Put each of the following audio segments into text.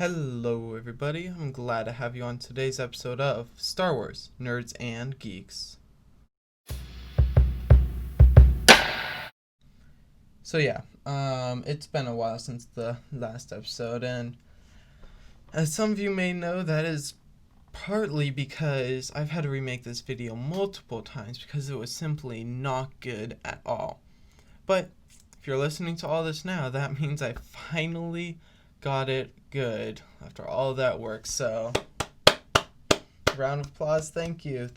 Hello, everybody. I'm glad to have you on today's episode of Star Wars Nerds and Geeks. It's been a while since the last episode, and as some of you may know, that is partly because I've had to remake this video multiple times because it was simply not good at all. But if you're listening to all this now, that means I finally got it good after all that work. So, round of applause. Thank you.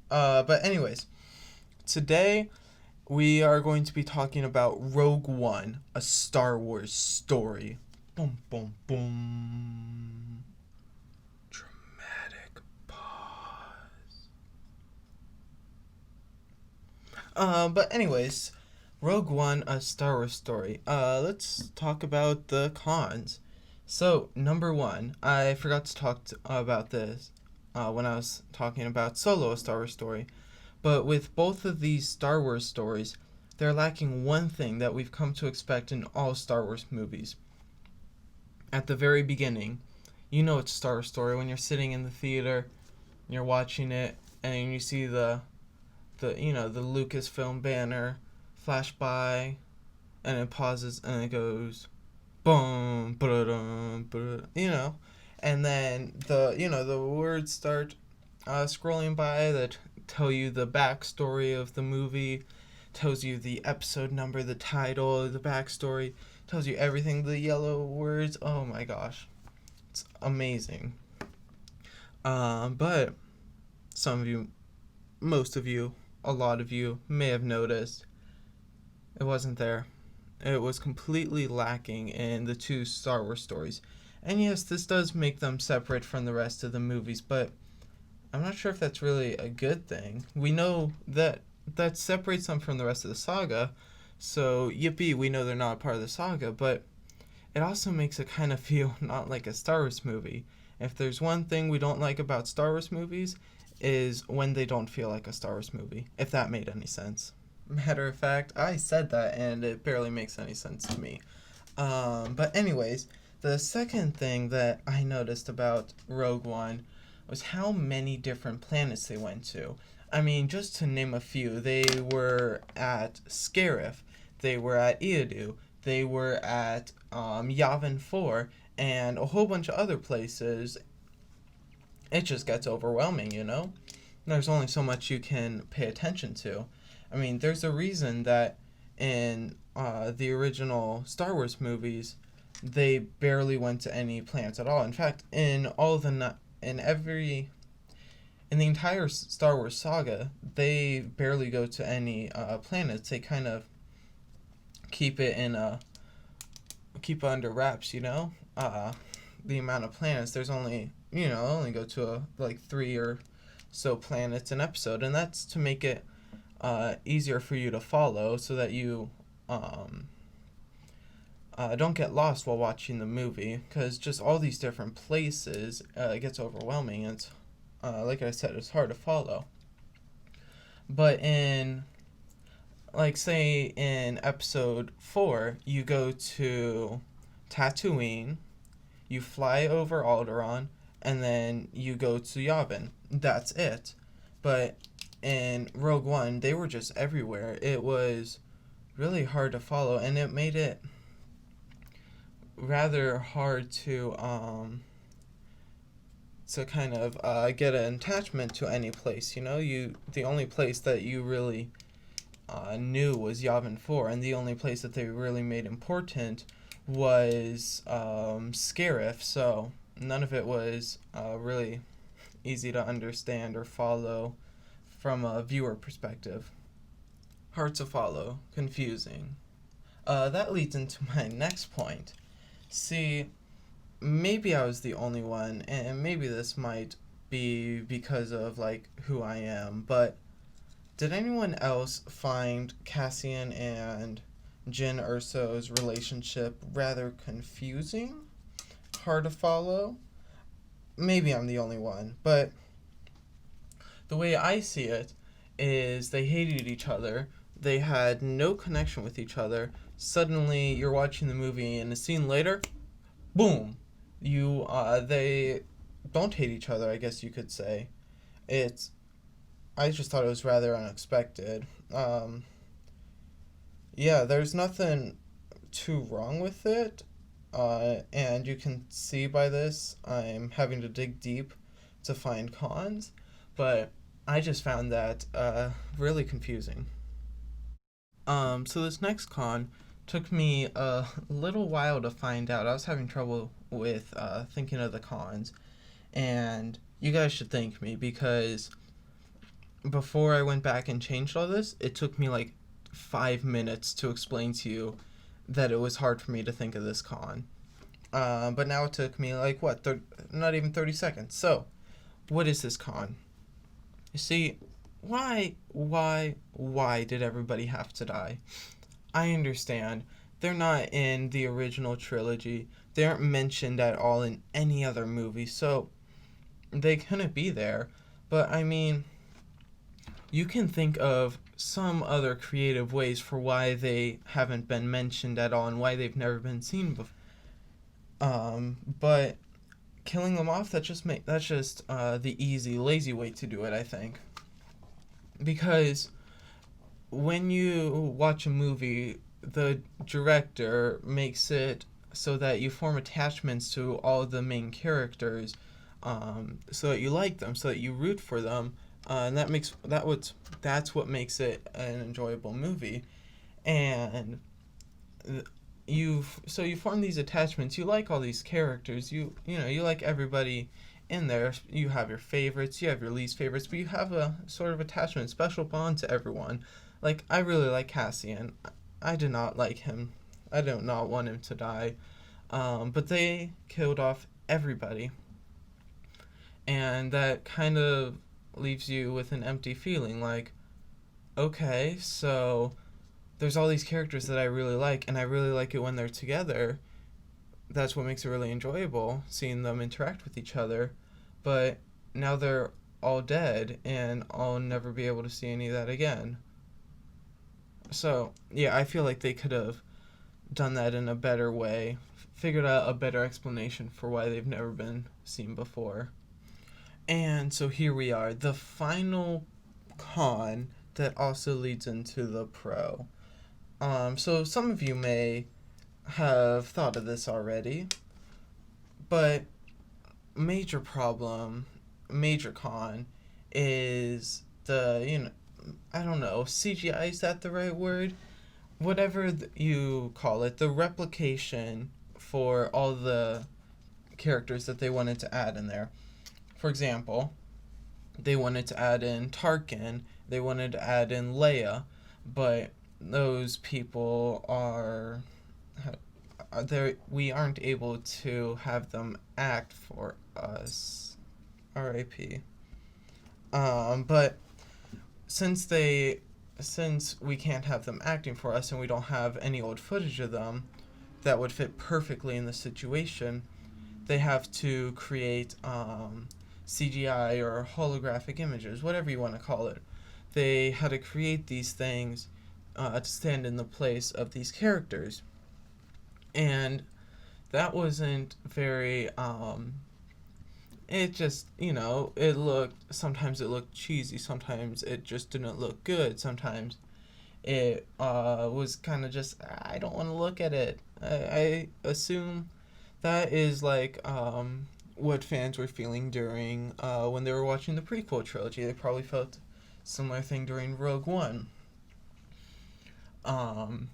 But anyways, today we are going to be talking about Rogue One, a Star Wars story. Boom, boom, boom. Dramatic pause. But anyways, Rogue One, a Star Wars story. Let's talk about the cons. So, number one, I forgot to talk about this when I was talking about Solo, a Star Wars story. But with both of these Star Wars stories, they're lacking one thing that we've come to expect in all Star Wars movies. At the very beginning, you know it's a Star Wars story when you're sitting in the theater, and you're watching it, and you see the Lucasfilm banner flash by, and it pauses, and it goes, boom, and then the words start scrolling by that tell you the backstory of the movie, tells you the episode number, the title, the backstory, tells you everything, the yellow words. Oh my gosh, it's amazing. But some of you, most of you, a lot of you may have noticed it wasn't there. It was completely lacking in the two Star Wars stories. And yes, this does make them separate from the rest of the movies, but I'm not sure if that's really a good thing. We know that separates them from the rest of the saga, so yippee, we know they're not part of the saga, but it also makes it kind of feel not like a Star Wars movie. If there's one thing we don't like about Star Wars movies, is when they don't feel like a Star Wars movie, if that made any sense. Matter of fact, I said that and it barely makes any sense to me. But anyways, the second thing that I noticed about Rogue One was how many different planets they went to. I mean, just to name a few, they were at Scarif, they were at Eodu, they were at Yavin 4, and a whole bunch of other places. It just gets overwhelming, you know? There's only so much you can pay attention to. I mean, there's a reason that in the original Star Wars movies, they barely went to any planets at all. In fact, in the entire Star Wars saga, they barely go to any planets. They kind of keep it under wraps, you know? The amount of planets, there's only go to like 3 or so planets an episode, and that's to make it easier for you to follow, so that you don't get lost while watching the movie, because just all these different places, it gets overwhelming, and it's, like I said, it's hard to follow. But say in episode 4, you go to Tatooine, you fly over Alderaan, and then you go to Yavin. That's it. But in Rogue One, they were just everywhere. It was really hard to follow, and it made it rather hard to kind of get an attachment to any place. The only place that you really knew was Yavin 4, and the only place that they really made important was Scarif, so none of it was really easy to understand or follow from a viewer perspective. Hard to follow, confusing. That leads into my next point. See, maybe I was the only one, and maybe this might be because of who I am, but did anyone else find Cassian and Jyn Erso's relationship rather confusing? Hard to follow? Maybe I'm the only one, but the way I see it is they hated each other, they had no connection with each other. Suddenly, you're watching the movie, and a scene later, boom, They don't hate each other, I guess you could say. It's I just thought it was rather unexpected. Um, yeah, there's nothing too wrong with it. And you can see by this, I'm having to dig deep to find cons, but I just found that really confusing. So this next con took me a little while to find out. I was having trouble with thinking of the cons, and you guys should thank me because before I went back and changed all this, it took me like 5 minutes to explain to you that it was hard for me to think of this con. But now it took me like what, not even 30 seconds. So, what is this con? You see, why did everybody have to die? I understand. They're not in the original trilogy. They aren't mentioned at all in any other movie, so they couldn't be there. But I mean, you can think of some other creative ways for why they haven't been mentioned at all and why they've never been seen before. But killing them off, that's just the easy, lazy way to do it, I think. Because when you watch a movie, the director makes it so that you form attachments to all the main characters, so that you like them, so that you root for them, and that's what makes it an enjoyable movie. And you form these attachments. You like all these characters. You like everybody in there. You have your favorites, you have your least favorites, but you have a sort of attachment, special bond to everyone. Like I really like Cassian. I did not like him. I do not want him to die. But they killed off everybody, and that kind of leaves you with an empty feeling. Like, okay, so there's all these characters that I really like, and I really like it when they're together. That's what makes it really enjoyable, seeing them interact with each other. But now they're all dead, and I'll never be able to see any of that again. So, yeah, I feel like they could have done that in a better way, figured out a better explanation for why they've never been seen before. And so here we are, the final con that also leads into the pro. So some of you may have thought of this already, but major problem, major con is I don't know, CGI, is that the right word? Whatever you call it, the replication for all the characters that they wanted to add in there. For example, they wanted to add in Tarkin, they wanted to add in Leia, but those people are there. We aren't able to have them act for us. R.I.P. But since they since we can't have them acting for us and we don't have any old footage of them that would fit perfectly in the situation, they have to create CGI or holographic images, whatever you want to call it. They had to create these things to stand in the place of these characters. And that wasn't very it just, sometimes it looked cheesy, sometimes it just didn't look good, sometimes it was kind of just, I don't want to look at it. I assume that is like what fans were feeling during when they were watching the prequel trilogy. They probably felt similar thing during Rogue One. Um,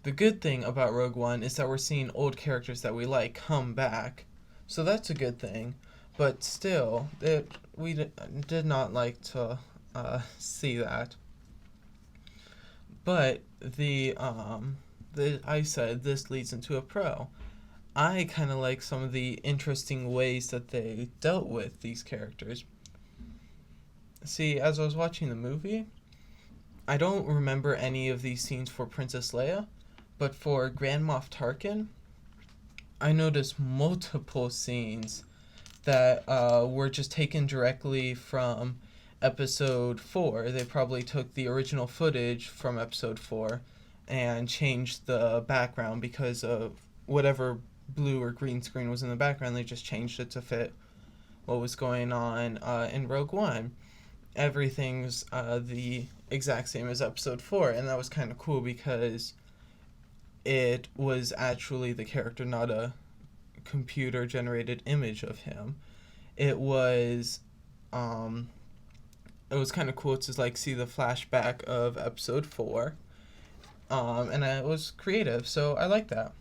the good thing about Rogue One is that we're seeing old characters that we like come back, so that's a good thing. But still, did not like to see that. But I said this leads into a pro. I kind of like some of the interesting ways that they dealt with these characters. See, as I was watching the movie, I don't remember any of these scenes for Princess Leia, but for Grand Moff Tarkin, I noticed multiple scenes that were just taken directly from episode 4. They probably took the original footage from episode 4 and changed the background because of whatever blue or green screen was in the background. They just changed it to fit what was going on in Rogue One. Everything's the exact same as episode 4, and that was kind of cool because it was actually the character, not a computer generated image of him. It was kind of cool to like see the flashback of episode 4, and it was creative, so I like that.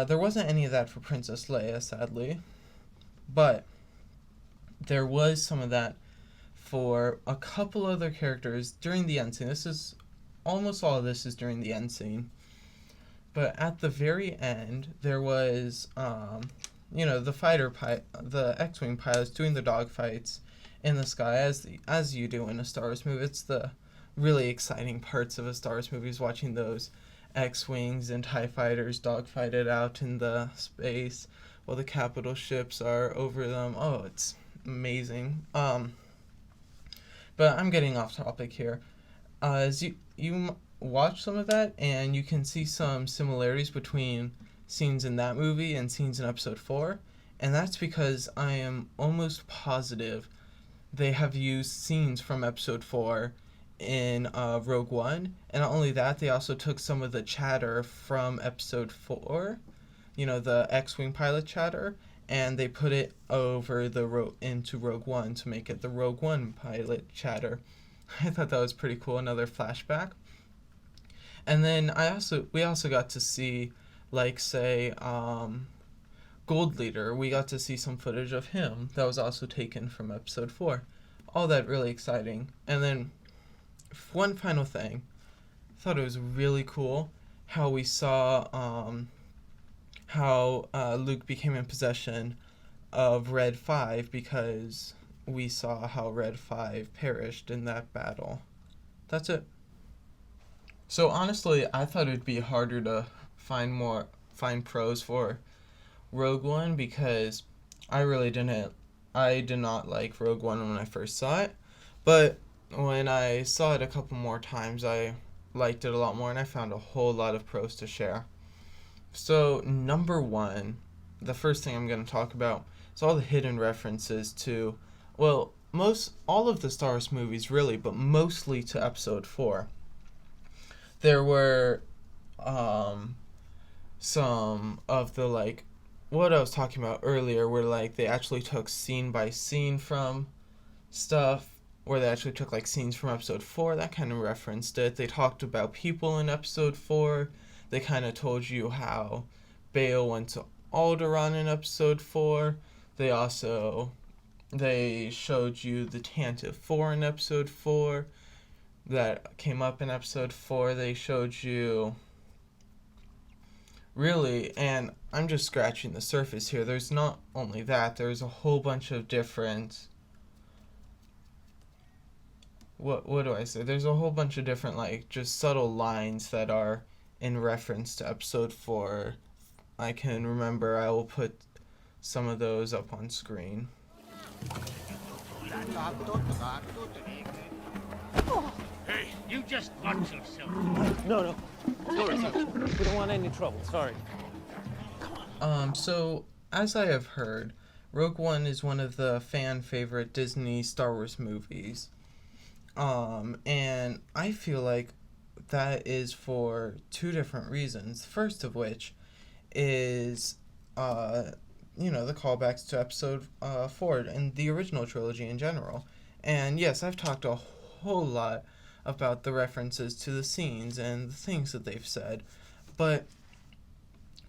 There wasn't any of that for Princess Leia, sadly, but there was some of that for a couple other characters during the end scene. Almost all of this is during the end scene. But at the very end, there was, the X-Wing pilots doing the dogfights in the sky, as you do in a Star Wars movie. It's the really exciting parts of a Star Wars movie, is watching those X-Wings and TIE fighters dogfight it out in the space while the capital ships are over them. Oh, it's amazing. But I'm getting off topic here. As you watch some of that, and you can see some similarities between scenes in that movie and scenes in episode 4, and that's because I am almost positive they have used scenes from episode 4 in Rogue One, and not only that, they also took some of the chatter from episode 4, the X-Wing pilot chatter, and they put it over into Rogue One to make it the Rogue One pilot chatter. I thought that was pretty cool, another flashback. And then we also got to see, like, say, Gold Leader. We got to see some footage of him that was also taken from episode 4. All that really exciting. And then one final thing, I thought it was really cool how we saw how Luke became in possession of Red 5, because we saw how Red 5 perished in that battle. That's it. So honestly, I thought it'd be harder to find pros for Rogue One, because I did not like Rogue One when I first saw it, but when I saw it a couple more times, I liked it a lot more, and I found a whole lot of pros to share. So number 1, the first thing I'm going to talk about is all the hidden references to, well, all of the Star Wars movies really, but mostly to episode 4. There were some of the, like, what I was talking about earlier, where like they actually took scene by scene from stuff, where they actually took like scenes from episode 4 that kind of referenced it. They talked about people in episode 4. They kind of told you how Bail went to Alderaan in episode 4. They showed you the Tantive 4 in episode 4 that came up in episode 4. They showed you, really, and I'm just scratching the surface here. There's not only that, there's a whole bunch of different, what do I say? There's a whole bunch of different, like, just subtle lines that are in reference to episode 4. I can remember, I will put some of those up on screen. Hey, you just watch yourself. No. We don't want any trouble, sorry. So, as I have heard, Rogue One is one of the fan favorite Disney Star Wars movies. And I feel like that is for 2 different reasons. The first of which is, the callbacks to episode 4 and the original trilogy in general. And yes, I've talked a whole lot about the references to the scenes and the things that they've said, but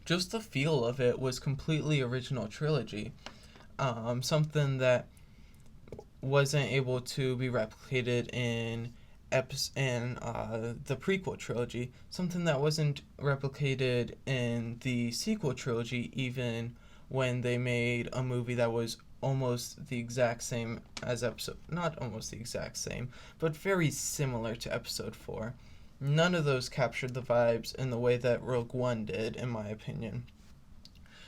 just the feel of it was completely original trilogy. Something that wasn't able to be replicated in the prequel trilogy, something that wasn't replicated in the sequel trilogy, even when they made a movie that was almost the exact same as not almost the exact same, but very similar to episode 4. None of those captured the vibes in the way that Rogue One did, in my opinion.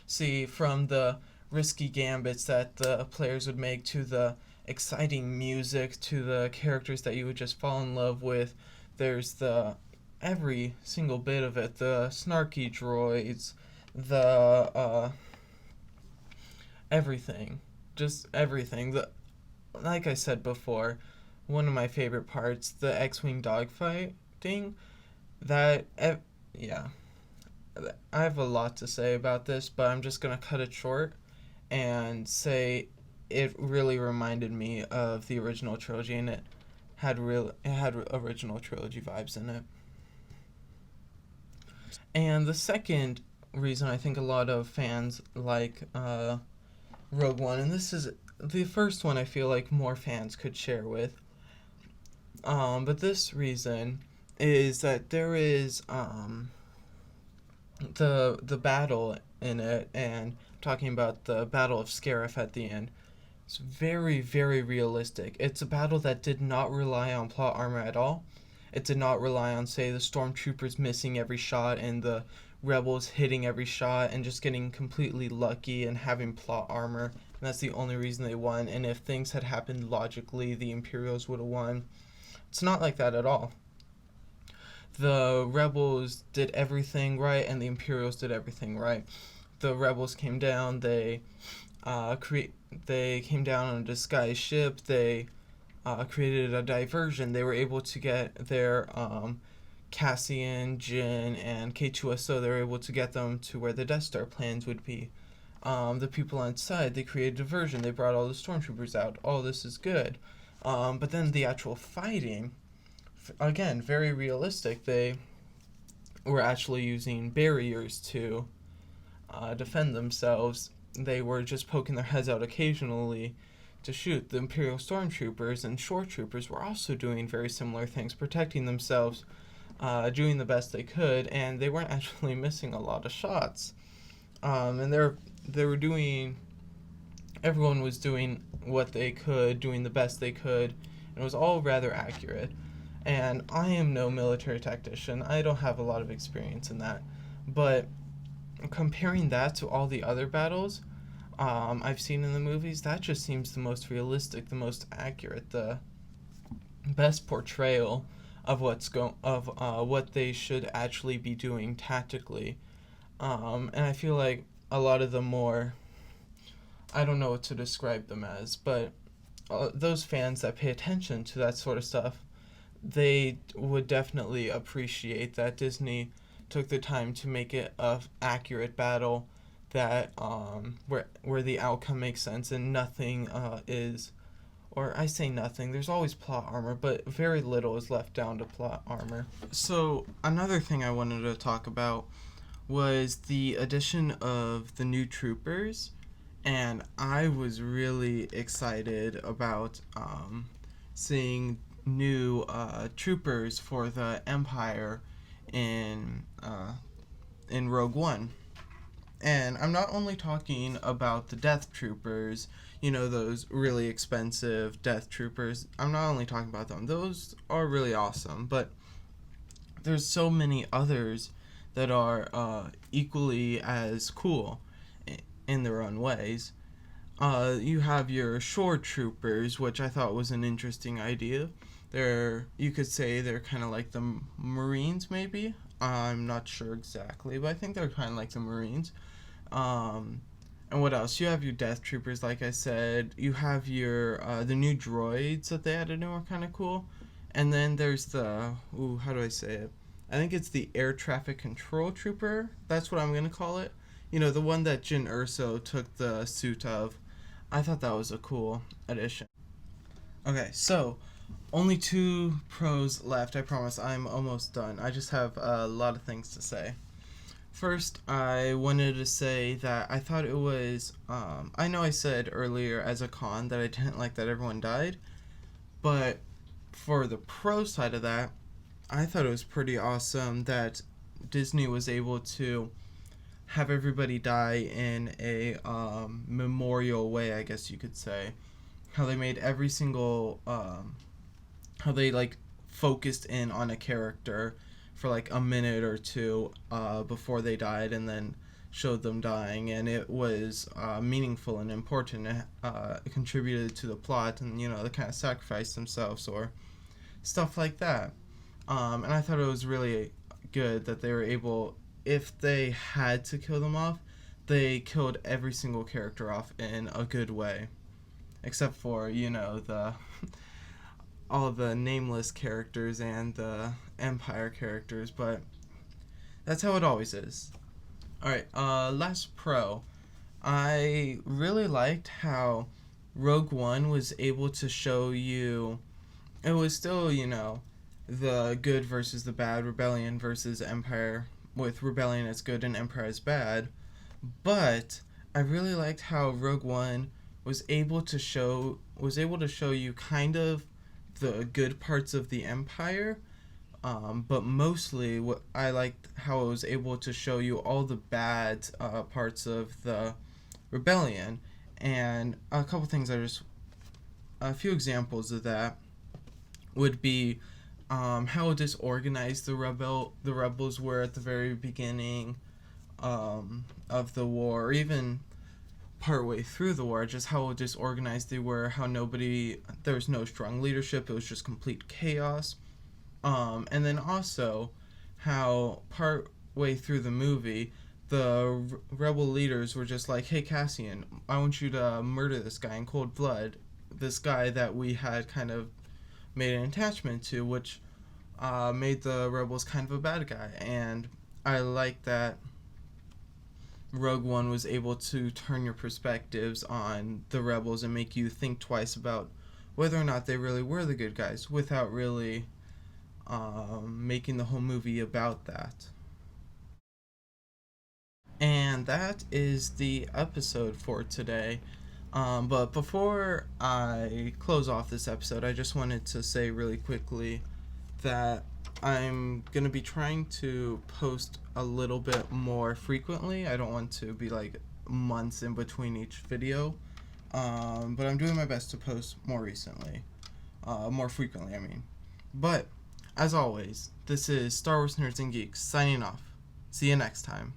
See, from the risky gambits that the players would make, to the exciting music, to the characters that you would just fall in love with, there's every single bit of it, the snarky droids, the everything, just everything. Like I said before, one of my favorite parts, the X-wing dogfighting. Yeah, I have a lot to say about this, but I'm just gonna cut it short and say it really reminded me of the original trilogy, and it had original trilogy vibes in it. And the second reason I think a lot of fans like Rogue One, and this is the first one I feel like more fans could share with. But this reason is that there is the battle in it, and I'm talking about the Battle of Scarif at the end. It's very, very realistic. It's a battle that did not rely on plot armor at all. It did not rely on, say, the stormtroopers missing every shot and the rebels hitting every shot and just getting completely lucky and having plot armor. And that's the only reason they won. And if things had happened logically, the Imperials would have won. It's not like that at all. The rebels did everything right and the Imperials did everything right. The rebels came down, they came down on a disguised ship, they created a diversion. They were able to get their Cassian, Jin, and K2SO, they were able to get them to where the Death Star plans would be. The people inside, they created a diversion. They brought all the stormtroopers out. All this is good. But then the actual fighting, again, very realistic. They were actually using barriers to defend themselves. They were just poking their heads out occasionally to shoot. The Imperial stormtroopers and shore troopers were also doing very similar things, protecting themselves, doing the best they could, and they weren't actually missing a lot of shots. And they were doing, everyone was doing what they could, doing the best they could, and it was all rather accurate. And I am no military tactician. I don't have a lot of experience in that. But comparing that to all the other battles I've seen in the movies, that just seems the most realistic, the most accurate, the best portrayal of what they should actually be doing tactically. And I feel like a lot of the more, I don't know what to describe them as, but those fans that pay attention to that sort of stuff, they would definitely appreciate that Disney took the time to make it a accurate battle that where the outcome makes sense and nothing is, or I say nothing, there's always plot armor, but very little is left down to plot armor. So another thing I wanted to talk about was the addition of the new troopers, and I was really excited about seeing new troopers for the Empire in Rogue One. And I'm not only talking about the Death Troopers, you know, those really expensive Death Troopers. I'm not only talking about them. Those are really awesome, but there's so many others that are equally as cool in their own ways. You have your shore troopers, which I thought was an interesting idea. You could say they're kind of like the Marines, maybe. I'm not sure exactly, but I think they're kind of like the Marines. And what else? You have your Death Troopers, like I said. You have your the new droids that they added in were kind of cool. And then there's the how do I say it? I think it's the Air Traffic Control Trooper. That's what I'm gonna call it. You know, the one that Jyn Erso took the suit of. I thought that was a cool addition. Okay, so only 2 pros left. I promise I'm almost done. I just have a lot of things to say. First, I wanted to say that I thought it was, I know I said earlier as a con that I didn't like that everyone died, but for the pro side of that, I thought it was pretty awesome that Disney was able to have everybody die in a memorial way, I guess you could say. How they made every single, how they like focused in on a character for like a minute or two before they died and then showed them dying, and it was meaningful and important. It contributed to the plot, and you know, they kind of sacrificed themselves or stuff like that. And I thought it was really good that they were able, if they had to kill them off, they killed every single character off in a good way, except for, you know, the all the nameless characters and the Empire characters, but that's how it always is. Alright, last pro. I really liked how Rogue One was able to show you, it was still, you know, the good versus the bad, Rebellion versus Empire, with Rebellion as good and Empire as bad, but I really liked how Rogue One was able to show you kind of the good parts of the Empire, but mostly what I liked how it was able to show you all the bad parts of the Rebellion. And a couple things a few examples of that would be how disorganized the rebels were at the very beginning of the war, or even partway through the war, just how disorganized they were, how there was no strong leadership, it was just complete chaos. And then also how partway through the movie, the rebel leaders were just like, hey Cassian, I want you to murder this guy in cold blood, this guy that we had kind of made an attachment to, which made the rebels kind of a bad guy. And I like that Rogue One was able to turn your perspectives on the rebels and make you think twice about whether or not they really were the good guys, without really making the whole movie about that. And that is the episode for today. But before I close off this episode, I just wanted to say really quickly that I'm going to be trying to post a little bit more frequently. I don't want to be like months in between each video, but I'm doing my best to post more frequently, I mean. But, as always, this is Star Wars Nerds and Geeks signing off. See you next time.